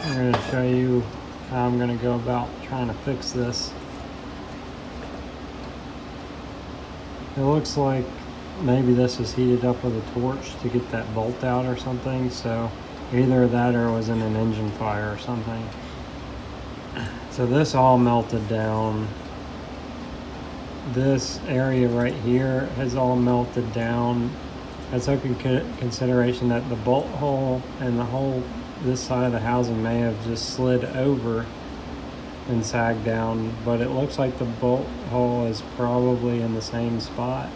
I'm going to show you how I'm going to go about trying to fix this. It looks like maybe this was heated up with a torch to get that bolt out or something, so either that or it was in an engine fire or something. So this all melted down. This area right here has all melted down. I took in consideration that the bolt hole and the whole this side of the housing may have just slid over and sagged down, but it looks like the bolt hole is probably in the same spot.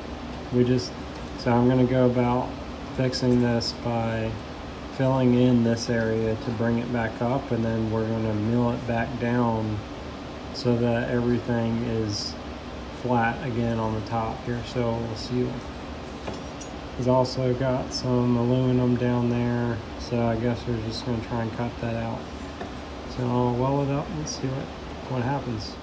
So I'm going to go about fixing this by filling in this area to bring it back up, and then we're going to mill it back down so that everything is flat again on the top here. So we'll see. He's also got some aluminum down there, so I guess we're just going to try and cut that out. So I'll weld it up and see what happens.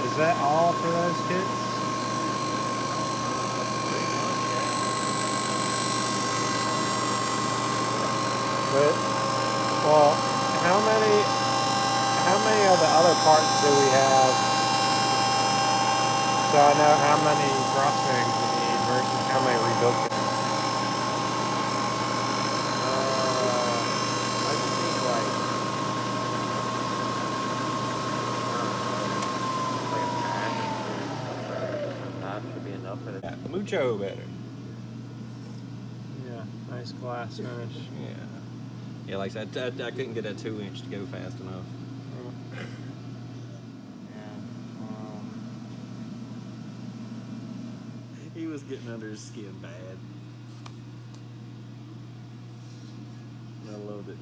Is that all for those kits? But, well, how many of the other parts do we have? So I know how many cross bearings we need versus how many rebuilt kits. I just think like a patch should be enough for it. Mucho better. Yeah, nice glass finish. Yeah. Yeah, like I said, I couldn't get that 2-inch to go fast enough. He was getting under his skin bad. I loved it.